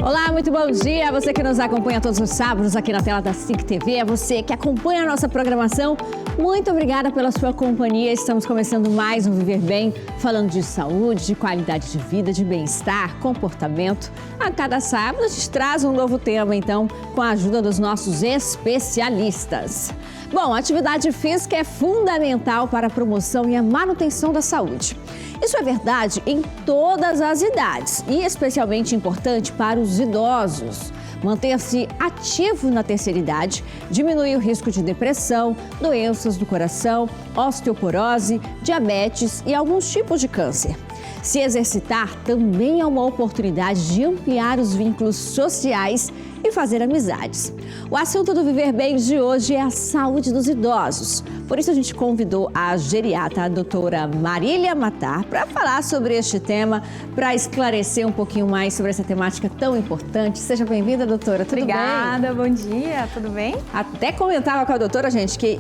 Olá, muito bom dia. Você que nos acompanha todos os sábados aqui na tela da SIC TV, é você que acompanha a nossa programação. Muito obrigada pela sua companhia. Estamos começando mais um Viver Bem, falando de saúde, de qualidade de vida, de bem-estar, comportamento. A cada sábado a gente traz um novo tema, então, com a ajuda dos nossos especialistas. Bom, a atividade física é fundamental para a promoção e a manutenção da saúde. Isso é verdade em todas as idades e especialmente importante para os idosos. Manter-se ativo na terceira idade diminui o risco de depressão, doenças do coração, osteoporose, diabetes e alguns tipos de câncer. Se exercitar também é uma oportunidade de ampliar os vínculos sociais e fazer amizades. O assunto do Viver Bem de hoje é a saúde dos idosos. Por isso a gente convidou a geriatra, a doutora Marília Matar, para falar sobre este tema, para esclarecer um pouquinho mais sobre essa temática tão importante. Seja bem-vinda, doutora. Tudo Obrigada, bem? Bom dia, tudo bem? Até comentava com a doutora, gente, que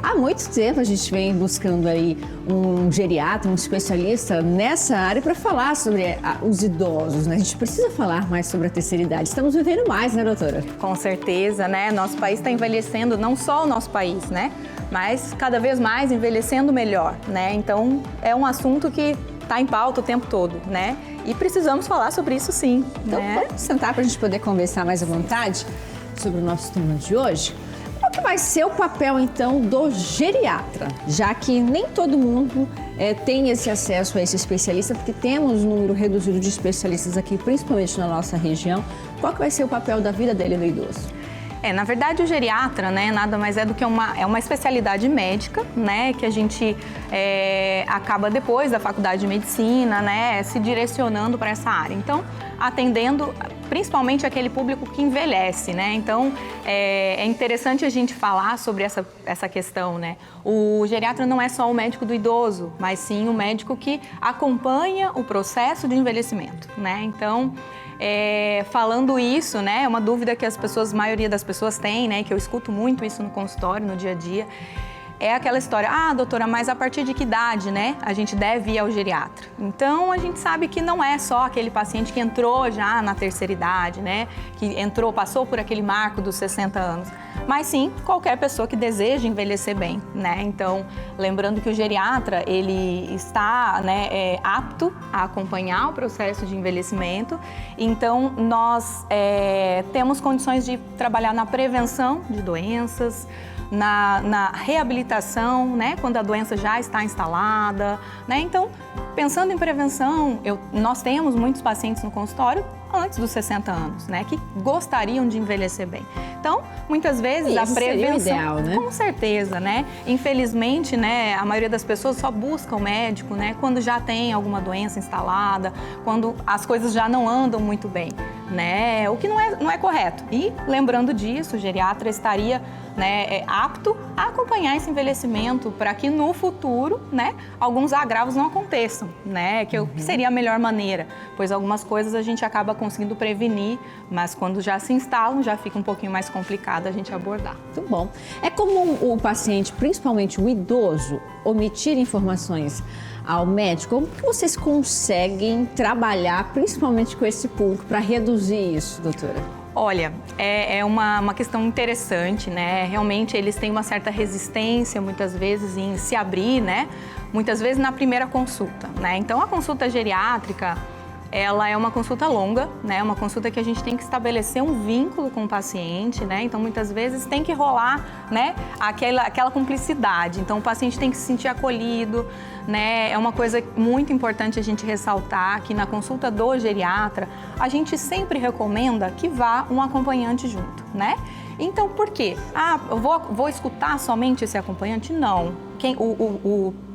há muito tempo a gente vem buscando aí um geriatra, um especialista nessa área para falar sobre os idosos, né? A gente precisa falar mais sobre a terceira idade. Estamos vivendo mais, né, doutora? Com certeza, né? Nosso país está envelhecendo, não só o nosso país, né? Mas cada vez mais envelhecendo melhor, né? Então, é um assunto que está em pauta o tempo todo, né? E precisamos falar sobre isso sim, então, né? Vamos sentar para a gente poder conversar mais à vontade sobre o nosso tema de hoje. Qual que vai ser o papel, então, do geriatra? Já que nem todo mundo tem esse acesso a esse especialista, porque temos um número reduzido de especialistas aqui, principalmente na nossa região. Qual que vai ser o papel da vida dele no idoso? Na verdade, o geriatra, né, nada mais é do que uma especialidade médica, né, que a gente acaba depois da faculdade de medicina, né, se direcionando para essa área. Então, atendendo principalmente aquele público que envelhece, né? Então, é interessante a gente falar sobre essa questão, né? O geriatra não é só o médico do idoso, mas sim o médico que acompanha o processo de envelhecimento, né? Então, falando isso, né, é uma dúvida que a maioria das pessoas tem, né, que eu escuto muito isso no consultório, no dia a dia, é aquela história, doutora, mas a partir de que idade, né, a gente deve ir ao geriatra? Então, a gente sabe que não é só aquele paciente que entrou já na terceira idade, né, que passou por aquele marco dos 60 anos, mas sim qualquer pessoa que deseja envelhecer bem, né? Então, lembrando que o geriatra, ele está, né, apto a acompanhar o processo de envelhecimento, então nós temos condições de trabalhar na prevenção de doenças, na reabilitação, né, quando a doença já está instalada, né? Então, pensando em prevenção, nós temos muitos pacientes no consultório antes dos 60 anos, né, que gostariam de envelhecer bem. Então, muitas vezes a prevenção seria o ideal, né? Com certeza, né? Infelizmente, né, a maioria das pessoas só busca o médico, né, quando já tem alguma doença instalada, quando as coisas já não andam muito bem, né? O que não é correto. E lembrando disso, o geriatra estaria, né, apto a acompanhar esse envelhecimento para que no futuro, né, alguns agravos não aconteçam, né, que seria a melhor maneira, pois algumas coisas a gente acaba conseguindo prevenir, mas quando já se instalam, já fica um pouquinho mais complicado a gente abordar. Muito bom. É comum o paciente, principalmente o idoso, omitir informações ao médico? Como que vocês conseguem trabalhar, principalmente com esse público, para reduzir isso, doutora? Olha, é uma questão interessante, né? Realmente eles têm uma certa resistência, muitas vezes, em se abrir, né? Muitas vezes na primeira consulta, né? Então, a consulta geriátrica, ela é uma consulta longa, né? Uma consulta que a gente tem que estabelecer um vínculo com o paciente, né? Então, muitas vezes tem que rolar, né, aquela cumplicidade. Então, o paciente tem que se sentir acolhido, né? É uma coisa muito importante a gente ressaltar que na consulta do geriatra, a gente sempre recomenda que vá um acompanhante junto, né? Então, por quê? Eu vou escutar somente esse acompanhante? Não.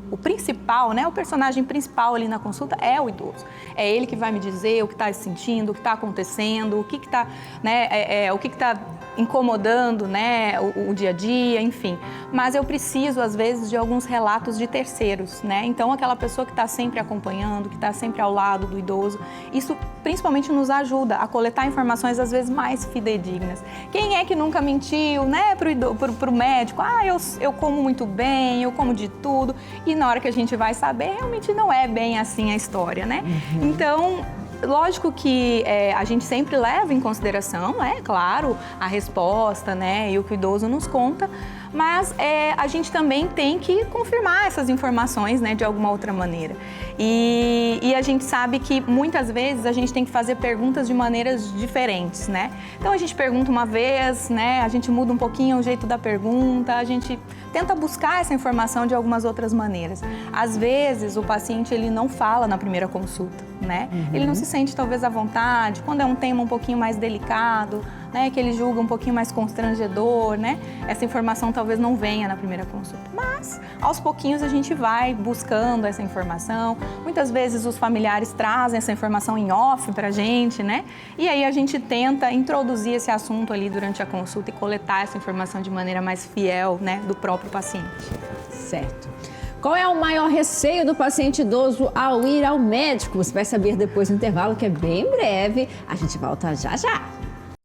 O principal, né, o personagem principal ali na consulta é o idoso. É ele que vai me dizer o que está sentindo, o que está acontecendo, o que está, né, o que está incomodando, né, o dia a dia, enfim. Mas eu preciso, às vezes, de alguns relatos de terceiros, né? Então, aquela pessoa que está sempre acompanhando, que está sempre ao lado do idoso, isso principalmente nos ajuda a coletar informações, às vezes, mais fidedignas. Quem é que nunca mentiu, né, pro médico? Eu como muito bem, eu como de tudo. E na hora que a gente vai saber, realmente não é bem assim a história, né? Então, lógico que a gente sempre leva em consideração, claro, a resposta, né, e o que o idoso nos conta, mas a gente também tem que confirmar essas informações, né, de alguma outra maneira. E a gente sabe que muitas vezes a gente tem que fazer perguntas de maneiras diferentes, né? Então a gente pergunta uma vez, né, a gente muda um pouquinho o jeito da pergunta, a gente tenta buscar essa informação de algumas outras maneiras. Às vezes o paciente ele não fala na primeira consulta, né? Ele não se sente talvez à vontade, quando é um tema um pouquinho mais delicado, né, que ele julga um pouquinho mais constrangedor, né? Essa informação talvez não venha na primeira consulta, mas aos pouquinhos a gente vai buscando essa informação. Muitas vezes os familiares trazem essa informação em off pra gente, né? E aí a gente tenta introduzir esse assunto ali durante a consulta e coletar essa informação de maneira mais fiel, né, do próprio paciente. Certo. Qual é o maior receio do paciente idoso ao ir ao médico? Você vai saber depois do intervalo, que é bem breve. A gente volta já já.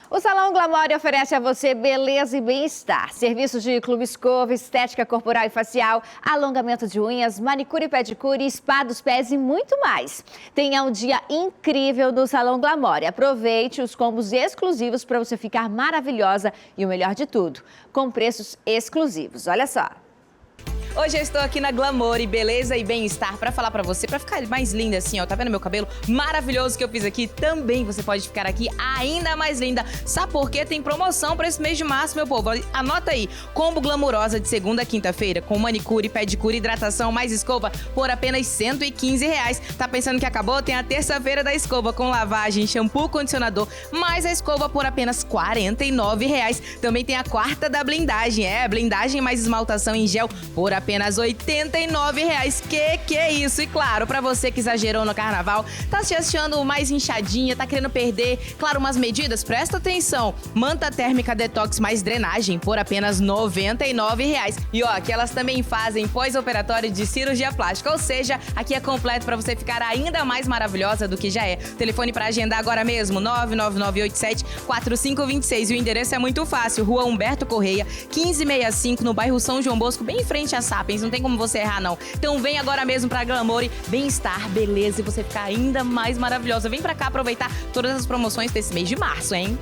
O Salão Glamore oferece a você beleza e bem-estar. Serviços de clube escova, estética corporal e facial, alongamento de unhas, manicure e pedicure, spa dos pés e muito mais. Tenha um dia incrível no Salão Glamore. Aproveite os combos exclusivos para você ficar maravilhosa e o melhor de tudo, com preços exclusivos. Olha só. Hoje eu estou aqui na Glamore, beleza e bem-estar, pra falar pra você, pra ficar mais linda assim, ó. Tá vendo meu cabelo maravilhoso que eu fiz aqui? Também você pode ficar aqui ainda mais linda. Sabe por quê? Tem promoção pra esse mês de março, meu povo. Anota aí, combo glamourosa de segunda a quinta-feira, com manicure, pedicure, hidratação, mais escova, por apenas R$115. Tá pensando que acabou? Tem a terça-feira da escova, com lavagem, shampoo, condicionador, mais a escova por apenas R$49. Também tem a quarta da blindagem, blindagem mais esmaltação em gel, por apenas R$89. Que é isso? E claro, pra você que exagerou no carnaval, tá se achando mais inchadinha, tá querendo perder, claro, umas medidas, presta atenção. Manta térmica detox mais drenagem por apenas R$99. E ó, que elas também fazem pós-operatório de cirurgia plástica, ou seja, aqui é completo pra você ficar ainda mais maravilhosa do que já é. Telefone pra agendar agora mesmo, 99987-4526. E o endereço é muito fácil, Rua Humberto Correia, 1565, no bairro São João Bosco, bem em frente a Sapiens, não tem como você errar não. Então vem agora mesmo pra Glamore, bem-estar, beleza e você ficar ainda mais maravilhosa. Vem pra cá aproveitar todas as promoções desse mês de março, hein?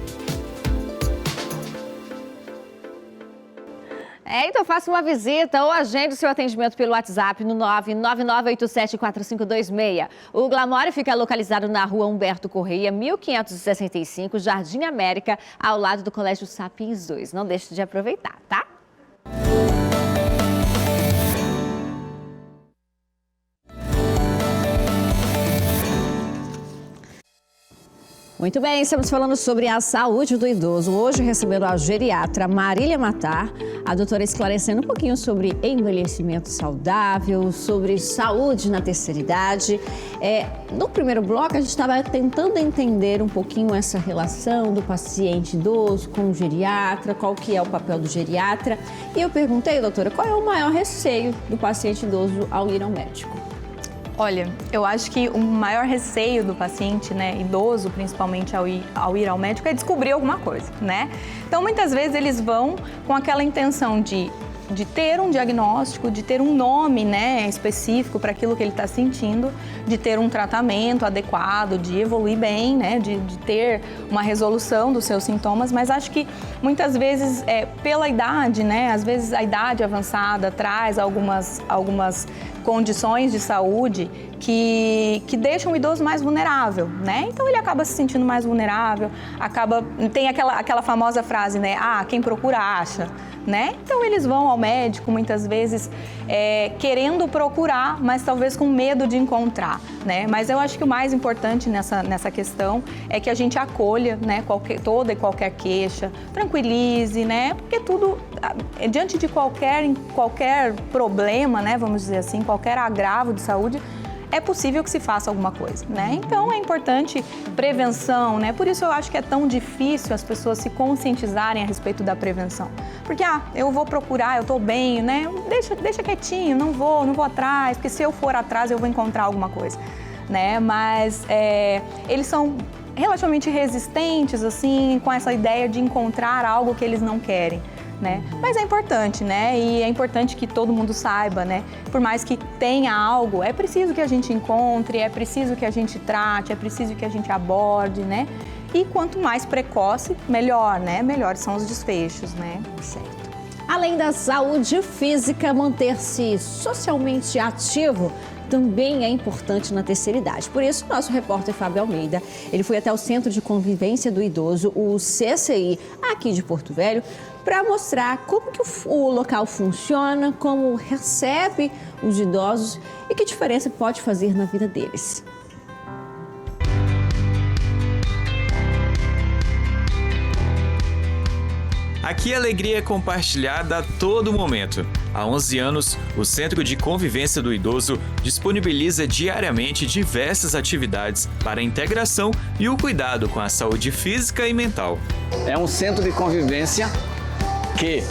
Então faça uma visita ou agende o seu atendimento pelo WhatsApp no 999874526. O Glamore fica localizado na Rua Humberto Correia, 1565, Jardim América, ao lado do Colégio Sapiens 2. Não deixe de aproveitar, tá? Muito bem, estamos falando sobre a saúde do idoso. Hoje recebendo a geriatra Marília Matar, a doutora esclarecendo um pouquinho sobre envelhecimento saudável, sobre saúde na terceira idade. No primeiro bloco, a gente estava tentando entender um pouquinho essa relação do paciente idoso com o geriatra, qual que é o papel do geriatra. E eu perguntei, doutora, qual é o maior receio do paciente idoso ao ir ao médico? Olha, eu acho que o maior receio do paciente, né, idoso, principalmente ao ir ao médico, é descobrir alguma coisa, né? Então, muitas vezes eles vão com aquela intenção de ter um diagnóstico, de ter um nome, né, específico para aquilo que ele está sentindo, de ter um tratamento adequado, de evoluir bem, né, de ter uma resolução dos seus sintomas, mas acho que muitas vezes, pela idade, né, às vezes a idade avançada traz algumas condições de saúde que deixam o idoso mais vulnerável, né? Então ele acaba se sentindo mais vulnerável, tem aquela famosa frase, né? Quem procura acha, né? Então eles vão ao médico muitas vezes querendo procurar, mas talvez com medo de encontrar, né? Mas eu acho que o mais importante nessa questão é que a gente acolha, né, toda e qualquer queixa, tranquilize, né? Porque tudo, diante de qualquer problema, né, vamos dizer assim, qualquer agravo de saúde, é possível que se faça alguma coisa, né? Então é importante prevenção, né? Por isso eu acho que é tão difícil as pessoas se conscientizarem a respeito da prevenção. Porque, eu vou procurar, eu tô bem, né? Deixa quietinho, não vou atrás, porque se eu for atrás eu vou encontrar alguma coisa, né? Mas eles são relativamente resistentes, assim, com essa ideia de encontrar algo que eles não querem, né? Mas é importante, né? E é importante que todo mundo saiba, né? Por mais que tenha algo, é preciso que a gente encontre, é preciso que a gente trate, é preciso que a gente aborde, né? E quanto mais precoce, melhor, né? Melhores são os desfechos, né? Certo. Além da saúde física, manter-se socialmente ativo também é importante na terceira idade. Por isso, nosso repórter Fábio Almeida, ele foi até o Centro de Convivência do Idoso, o CCI, aqui de Porto Velho, para mostrar como que o local funciona, como recebe os idosos e que diferença pode fazer na vida deles. Aqui a alegria é compartilhada a todo momento. Há 11 anos, o Centro de Convivência do Idoso disponibiliza diariamente diversas atividades para a integração e o cuidado com a saúde física e mental. É um centro de convivência que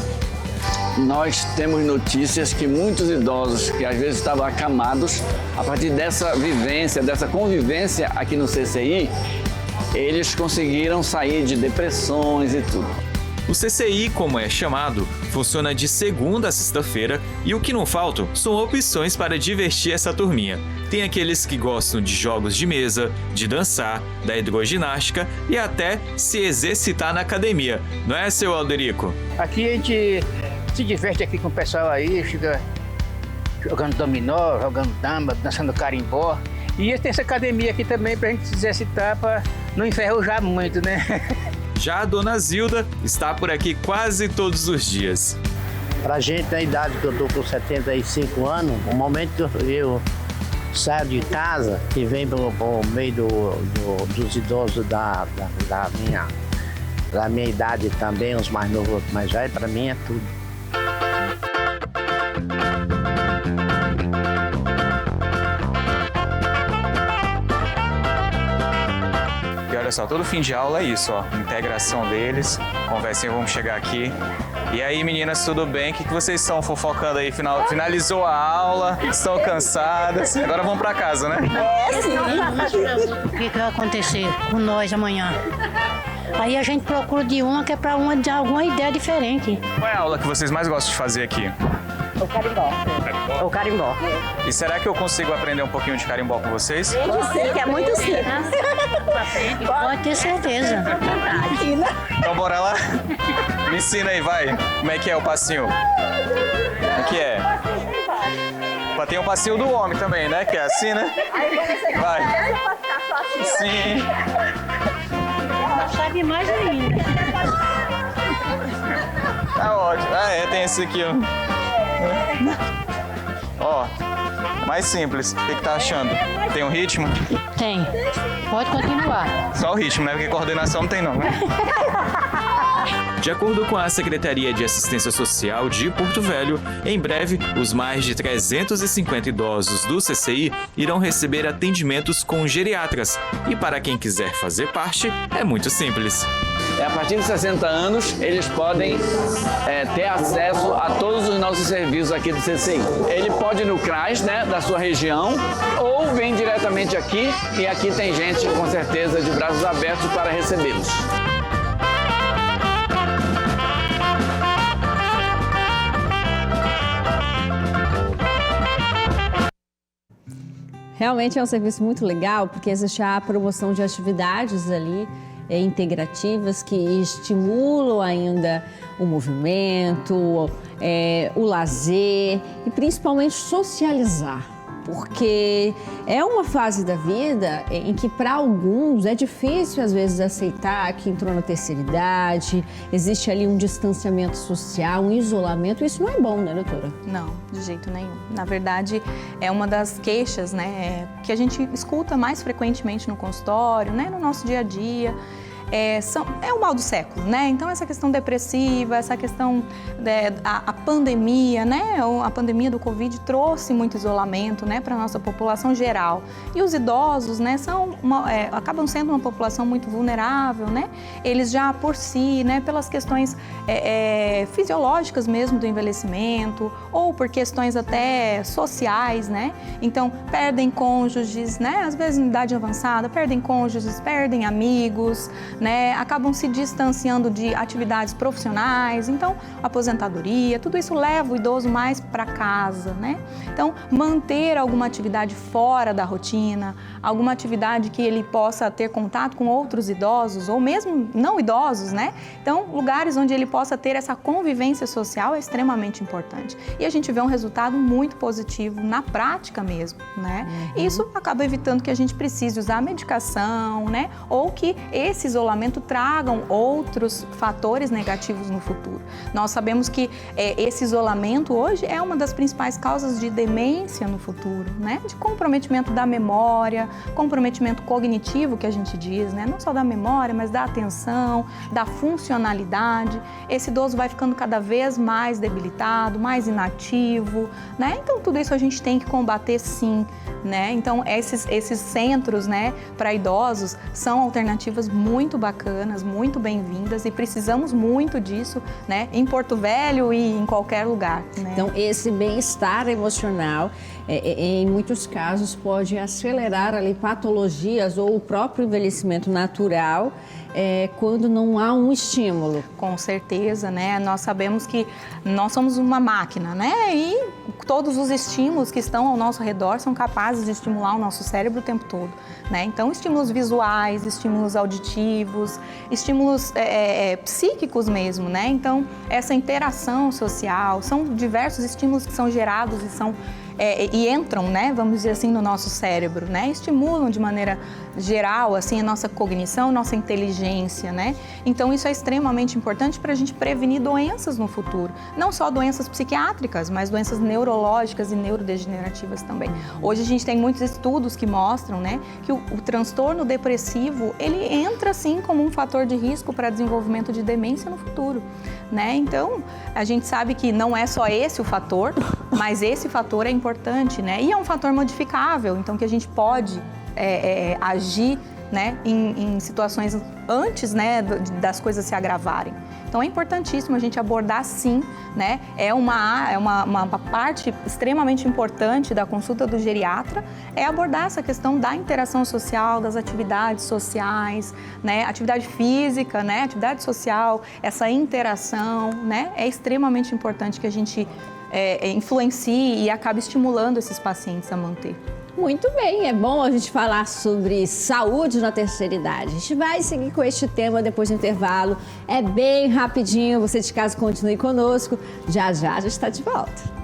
nós temos notícias que muitos idosos que às vezes estavam acamados, a partir dessa vivência, dessa convivência aqui no CCI, eles conseguiram sair de depressões e tudo. O CCI, como é chamado, funciona de segunda a sexta-feira e o que não faltam são opções para divertir essa turminha. Tem aqueles que gostam de jogos de mesa, de dançar, da hidroginástica e até se exercitar na academia. Não é, seu Alderico? Aqui a gente se diverte aqui com o pessoal aí, fica jogando dominó, jogando dama, dançando carimbó. E tem essa academia aqui também pra gente se exercitar, pra não enferrujar muito, né? Já a dona Zilda está por aqui quase todos os dias. Pra gente, na idade que eu tô com 75 anos, no momento que eu saio de casa e venho pro meio dos idosos da minha idade também, os mais novos, mais velhos, pra mim é tudo. Olha só, todo fim de aula é isso, ó, integração deles, conversinha, vamos chegar aqui. E aí, meninas, tudo bem? O que vocês estão fofocando aí? Finalizou a aula, estão cansadas, agora vão pra casa, né? O que vai acontecer com nós amanhã? Aí a gente procura de uma que é para uma de alguma ideia diferente. Qual é a aula que vocês mais gostam de fazer aqui? O carimbó. O carimbó. E será que eu consigo aprender um pouquinho de carimbó com vocês? Que é muito simples. Pode ter certeza. Então bora lá? Me ensina aí, vai. Como é que é o passinho? O que é? Tem um passinho do homem também, né? Que é assim, né? Vai. Sim. Ela sabe mais ainda. Tá ótimo. Ah, é, tem esse aqui, ó. Ó, mais simples. O que tá achando? Tem um ritmo? Tem. Pode continuar. Só o ritmo, né? Porque coordenação não tem não, né? De acordo com a Secretaria de Assistência Social de Porto Velho, em breve, os mais de 350 idosos do CCI irão receber atendimentos com geriatras. E para quem quiser fazer parte, é muito simples. A partir de 60 anos, eles podem ter acesso a todos os nossos serviços aqui do CCI. Ele pode ir no CRAS, né, da sua região, ou vem diretamente aqui, e aqui tem gente, com certeza, de braços abertos para recebê-los. Realmente é um serviço muito legal, porque existe a promoção de atividades ali integrativas que estimulam ainda o movimento, o lazer e principalmente socializar. Porque é uma fase da vida em que para alguns é difícil às vezes aceitar que entrou na terceira idade, existe ali um distanciamento social, um isolamento, isso não é bom, né, doutora? Não, de jeito nenhum. Na verdade, é uma das queixas, né, que a gente escuta mais frequentemente no consultório, né, no nosso dia a dia. É o mal do século, né? Então, essa questão depressiva, essa questão a pandemia, né? A pandemia do Covid trouxe muito isolamento, né, para a nossa população geral. E os idosos, né, acabam sendo uma população muito vulnerável, né? Eles já por si, né, pelas questões fisiológicas mesmo do envelhecimento ou por questões até sociais, né? Então, perdem cônjuges, né? Às vezes em idade avançada, perdem cônjuges, perdem amigos, né, acabam se distanciando de atividades profissionais, então aposentadoria, tudo isso leva o idoso mais para casa, né? Então, manter alguma atividade fora da rotina, alguma atividade que ele possa ter contato com outros idosos ou mesmo não idosos, né? Então, lugares onde ele possa ter essa convivência social é extremamente importante. E a gente vê um resultado muito positivo na prática mesmo, né? Isso acaba evitando que a gente precise usar medicação, né? Ou que esse isolamento tragam outros fatores negativos no futuro. Nós sabemos que esse isolamento hoje é uma das principais causas de demência no futuro, né? De comprometimento da memória, comprometimento cognitivo que a gente diz, né? Não só da memória, mas da atenção, da funcionalidade. Esse idoso vai ficando cada vez mais debilitado, mais inativo, né? Então tudo isso a gente tem que combater sim, né? Então esses centros, né, para idosos são alternativas muito bacanas, muito bem-vindas e precisamos muito disso, né? Em Porto Velho e em qualquer lugar, né? Então esse bem-estar emocional, em muitos casos, pode acelerar ali patologias ou o próprio envelhecimento natural quando não há um estímulo. Com certeza, né? Nós sabemos que nós somos uma máquina, né? E todos os estímulos que estão ao nosso redor são capazes de estimular o nosso cérebro o tempo todo, né? Então, estímulos visuais, estímulos auditivos, estímulos psíquicos mesmo, né? Então, essa interação social, são diversos estímulos que são gerados e entram, né, vamos dizer assim, no nosso cérebro, né, estimulam de maneira geral, assim, a nossa cognição, nossa inteligência, né, então isso é extremamente importante para a gente prevenir doenças no futuro, não só doenças psiquiátricas, mas doenças neurológicas e neurodegenerativas também. Hoje a gente tem muitos estudos que mostram, né, que o transtorno depressivo, ele entra, sim, como um fator de risco para desenvolvimento de demência no futuro, né, então a gente sabe que não é só esse o fator, mas esse fator é importante, né? E é um fator modificável, então que a gente pode agir, né, em situações antes, né, das coisas se agravarem. Então é importantíssimo a gente abordar sim, né? É uma parte extremamente importante da consulta do geriatra, é abordar essa questão da interação social, das atividades sociais, né? Atividade física, né? Atividade social, essa interação, né? É extremamente importante que a gente influencie e acabe estimulando esses pacientes a manter. Muito bem, é bom a gente falar sobre saúde na terceira idade. A gente vai seguir com este tema depois do intervalo. É bem rapidinho, você de casa continue conosco. Já já está de volta.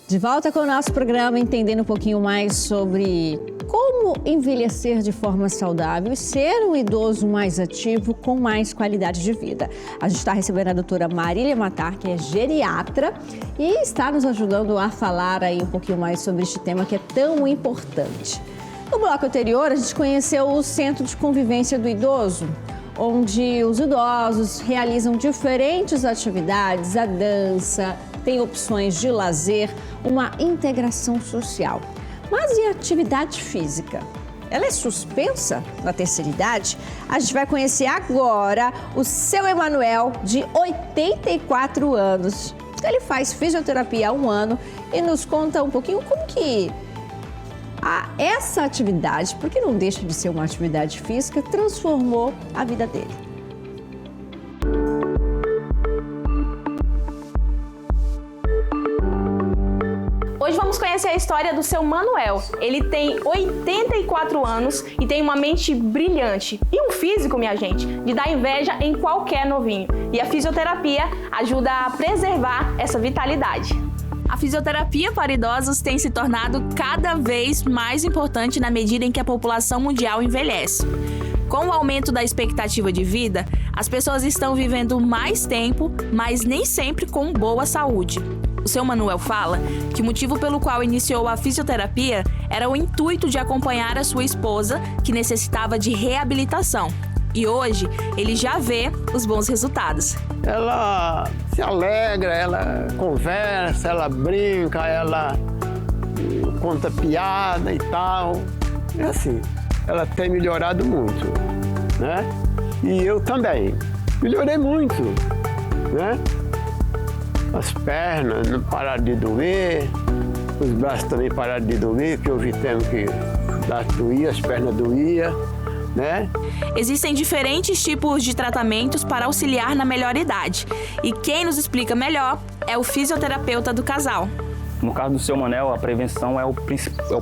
De volta com o nosso programa, entendendo um pouquinho mais sobre como envelhecer de forma saudável e ser um idoso mais ativo com mais qualidade de vida. A gente está recebendo a doutora Marília Matar, que é geriatra, e está nos ajudando a falar aí um pouquinho mais sobre este tema que é tão importante. No bloco anterior, a gente conheceu o Centro de Convivência do Idoso, onde os idosos realizam diferentes atividades, a dança, tem opções de lazer, uma integração social. Mas e a atividade física? Ela é suspensa na terceira idade? A gente vai conhecer agora o seu Emanuel, de 84 anos. Ele faz fisioterapia há 1 ano e nos conta um pouquinho como que essa atividade, porque não deixa de ser uma atividade física, transformou a vida dele. Hoje vamos conhecer a história do seu Manuel. Ele tem 84 anos e tem uma mente brilhante e um físico, minha gente, de dar inveja em qualquer novinho. E a fisioterapia ajuda a preservar essa vitalidade. A fisioterapia para idosos tem se tornado cada vez mais importante na medida em que a população mundial envelhece. Com o aumento da expectativa de vida, as pessoas estão vivendo mais tempo, mas nem sempre com boa saúde. O seu Manuel fala que o motivo pelo qual iniciou a fisioterapia era o intuito de acompanhar a sua esposa, que necessitava de reabilitação. E hoje, ele já vê os bons resultados. Ela se alegra, ela conversa, ela brinca, ela conta piada e tal. É assim, ela tem melhorado muito, né? E eu também. Melhorei muito, né? As pernas não pararam de doer, os braços também pararam de doer, que eu vi tempo que doía, as pernas doíam, né? Existem diferentes tipos de tratamentos para auxiliar na melhor idade. E quem nos explica melhor é o fisioterapeuta do casal. No caso do seu Manel, a prevenção é o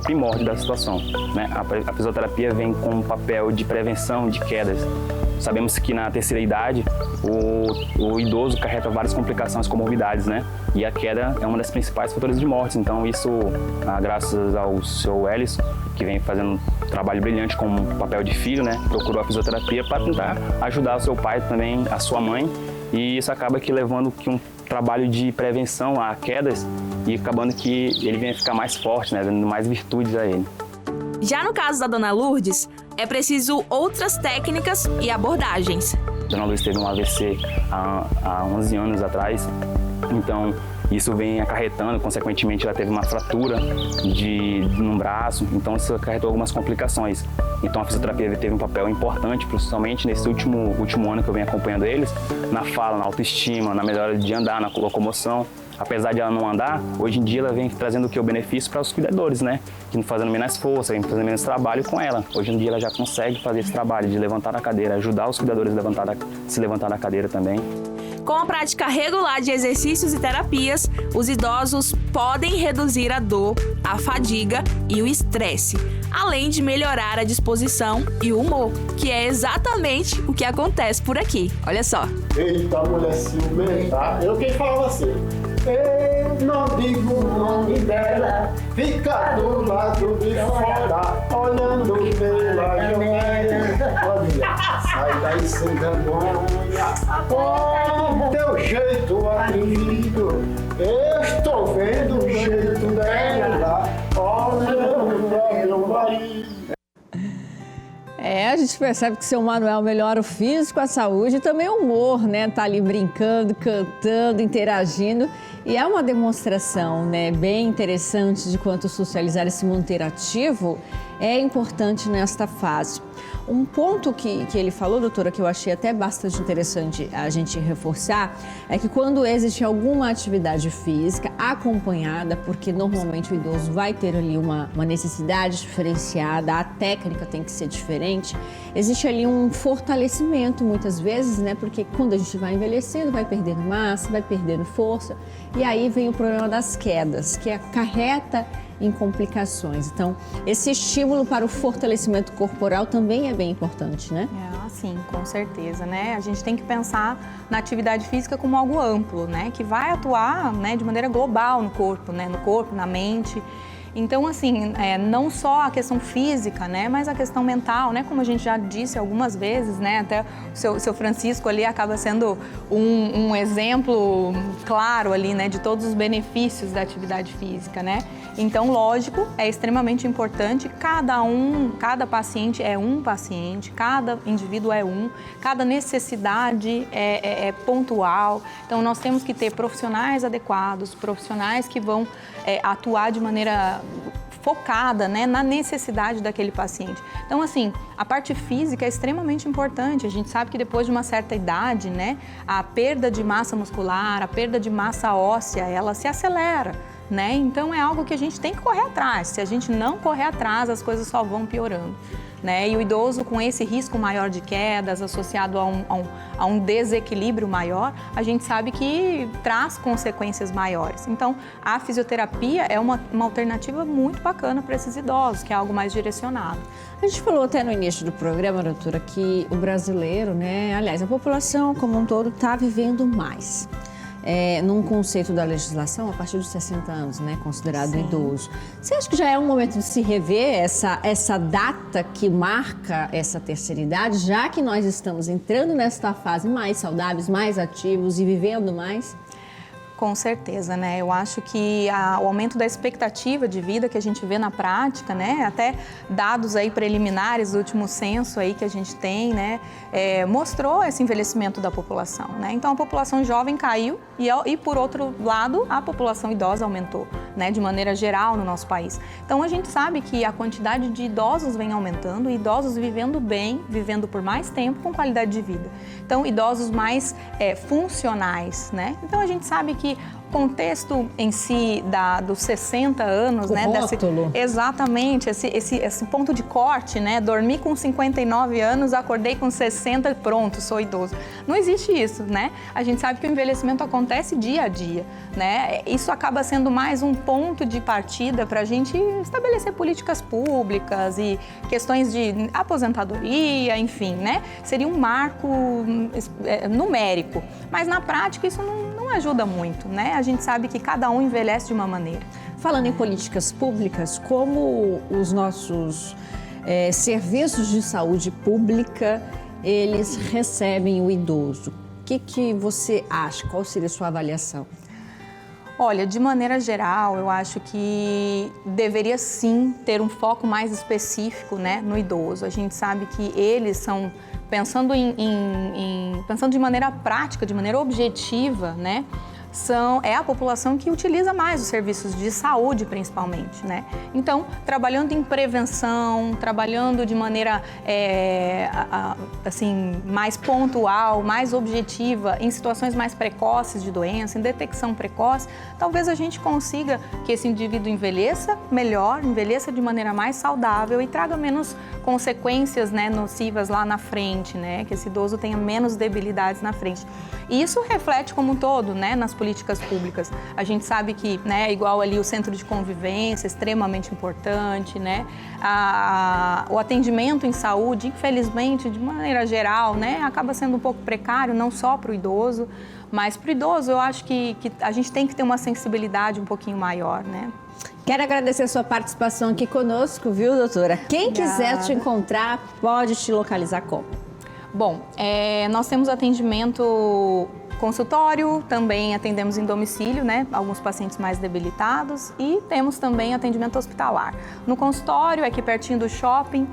primórdio da situação, né? A fisioterapia vem com um papel de prevenção de quedas. Sabemos que na terceira idade, o idoso carrega várias complicações, comorbidades, né? E a queda é uma das principais fatores de morte. Então, isso, graças ao seu Elis, que vem fazendo um trabalho brilhante como papel de filho, né? Procurou a fisioterapia para tentar ajudar o seu pai também, a sua mãe. E isso acaba que levando que um trabalho de prevenção a quedas e acabando que ele venha ficar mais forte, né? Dando mais virtudes a ele. Já no caso da Dona Lourdes, é preciso outras técnicas e abordagens. Dona Lourdes teve um AVC há 11 anos atrás, então isso vem acarretando, consequentemente ela teve uma fratura num braço, então isso acarretou algumas complicações. Então a fisioterapia teve um papel importante, principalmente nesse último ano que eu venho acompanhando eles, na fala, na autoestima, na melhora de andar, na locomoção. Apesar de ela não andar, hoje em dia ela vem trazendo o benefício para os cuidadores, né? Que fazendo menos força, vem fazendo menos trabalho com ela. Hoje em dia ela já consegue fazer esse trabalho de levantar da cadeira, ajudar os cuidadores a se levantar da cadeira também. Com a prática regular de exercícios e terapias, os idosos podem reduzir a dor, a fadiga e o estresse, além de melhorar a disposição e o humor, que é exatamente o que acontece por aqui. Olha só. Eita, mulher ciumenta. Eu quem falava assim. Eu não digo o nome dela, fica do lado de fora, olhando pela janela. Olha, sai daí sem vergonha, com teu jeito atrevido, eu estou vendo o jeito dela, olhando pra meu marido. A gente percebe que seu Manuel melhora o físico, a saúde e também o humor, né? Tá ali brincando, cantando, interagindo. E é uma demonstração, né, bem interessante de quanto socializar e se manter ativo é importante nesta fase. Um ponto que ele falou, doutora, que eu achei até bastante interessante a gente reforçar, é que quando existe alguma atividade física acompanhada, porque normalmente o idoso vai ter ali uma necessidade diferenciada, a técnica tem que ser diferente, existe ali um fortalecimento muitas vezes, né? Porque quando a gente vai envelhecendo, vai perdendo massa, vai perdendo força, e aí vem o problema das quedas, que acarreta em complicações. Então, esse estímulo para o fortalecimento corporal também é bem importante, né? Sim, com certeza, né? A gente tem que pensar na atividade física como algo amplo, né? Que vai atuar, né, de maneira global no corpo, né? No corpo, na mente. Então, assim, não só a questão física, né, mas a questão mental, né, como a gente já disse algumas vezes, né, até o seu Francisco ali acaba sendo um exemplo claro ali, né, de todos os benefícios da atividade física, né. Então, lógico, é extremamente importante, cada paciente é um paciente, cada indivíduo é cada necessidade é pontual. Então, nós temos que ter profissionais adequados, profissionais que vão atuar de maneira focada, né, na necessidade daquele paciente. Então, assim, a parte física é extremamente importante. A gente sabe que depois de uma certa idade, né, a perda de massa muscular, a perda de massa óssea, ela se acelera, né? Então, é algo que a gente tem que correr atrás. Se a gente não correr atrás, as coisas só vão piorando, né? E o idoso com esse risco maior de quedas, associado a um desequilíbrio maior, a gente sabe que traz consequências maiores. Então, a fisioterapia é uma alternativa muito bacana para esses idosos, que é algo mais direcionado. A gente falou até no início do programa, doutora, que o brasileiro, né, aliás, a população como um todo está vivendo mais. Num conceito da legislação, a partir dos 60 anos, né, considerado Sim. idoso. Você acha que já é um momento de se rever essa data que marca essa terceira idade, já que nós estamos entrando nesta fase mais saudáveis, mais ativos e vivendo mais? Com certeza, né? Eu acho que o aumento da expectativa de vida que a gente vê na prática, né? Até dados aí preliminares do último censo aí que a gente tem, né? Mostrou esse envelhecimento da população, né? Então a população jovem caiu e por outro lado a população idosa aumentou, né, de maneira geral no nosso país. Então a gente sabe que a quantidade de idosos vem aumentando, idosos vivendo bem, vivendo por mais tempo com qualidade de vida. Então idosos mais funcionais, né? Então a gente sabe que o contexto em si dos 60 anos, né? Exatamente, esse ponto de corte, né? Dormi com 59 anos, acordei com 60, pronto, sou idoso. Não existe isso, né? A gente sabe que o envelhecimento acontece dia a dia, né? Isso acaba sendo mais um ponto de partida para a gente estabelecer políticas públicas e questões de aposentadoria, enfim, né? Seria um marco numérico, mas na prática isso não ajuda muito, né? A gente sabe que cada um envelhece de uma maneira. Falando em políticas públicas, como os nossos serviços de saúde pública, eles recebem o idoso? O que você acha? Qual seria a sua avaliação? Olha, de maneira geral, eu acho que deveria sim ter um foco mais específico, né, no idoso. A gente sabe que eles são, pensando pensando de maneira prática, de maneira objetiva, né, é a população que utiliza mais os serviços de saúde, principalmente, né? Então, trabalhando em prevenção, trabalhando de maneira, assim, mais pontual, mais objetiva, em situações mais precoces de doença, em detecção precoce, talvez a gente consiga que esse indivíduo envelheça melhor, envelheça de maneira mais saudável e traga menos consequências, né, nocivas lá na frente, né? Que esse idoso tenha menos debilidades na frente. E isso reflete como um todo, né, nas políticas públicas. A gente sabe que, né, igual ali o centro de convivência, extremamente importante, né? O atendimento em saúde, infelizmente, de maneira geral, né, acaba sendo um pouco precário, não só para o idoso, mas para o idoso eu acho que a gente tem que ter uma sensibilidade um pouquinho maior, né? Quero agradecer a sua participação aqui conosco, viu, doutora? Quem quiser te encontrar, pode te localizar como? Bom, nós temos atendimento consultório, também atendemos em domicílio, né, alguns pacientes mais debilitados, e temos também atendimento hospitalar. No consultório, aqui pertinho do shopping,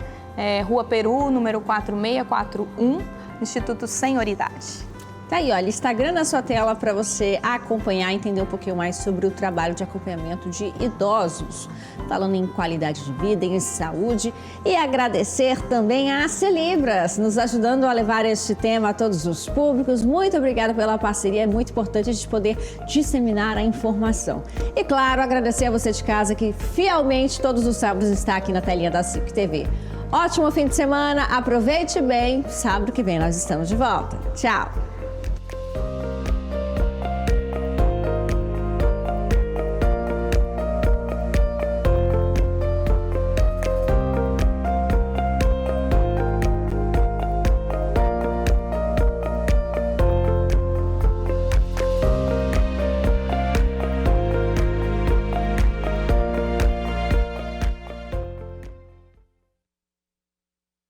Rua Peru, número 4641, Instituto Senhoridade. Tá aí, olha, Instagram na sua tela para você acompanhar e entender um pouquinho mais sobre o trabalho de acompanhamento de idosos, falando em qualidade de vida, em saúde, e agradecer também a Celibras, nos ajudando a levar este tema a todos os públicos. Muito obrigada pela parceria, é muito importante a gente poder disseminar a informação. E claro, agradecer a você de casa que fielmente todos os sábados está aqui na telinha da SIC TV. Ótimo fim de semana, aproveite bem, sábado que vem nós estamos de volta. Tchau!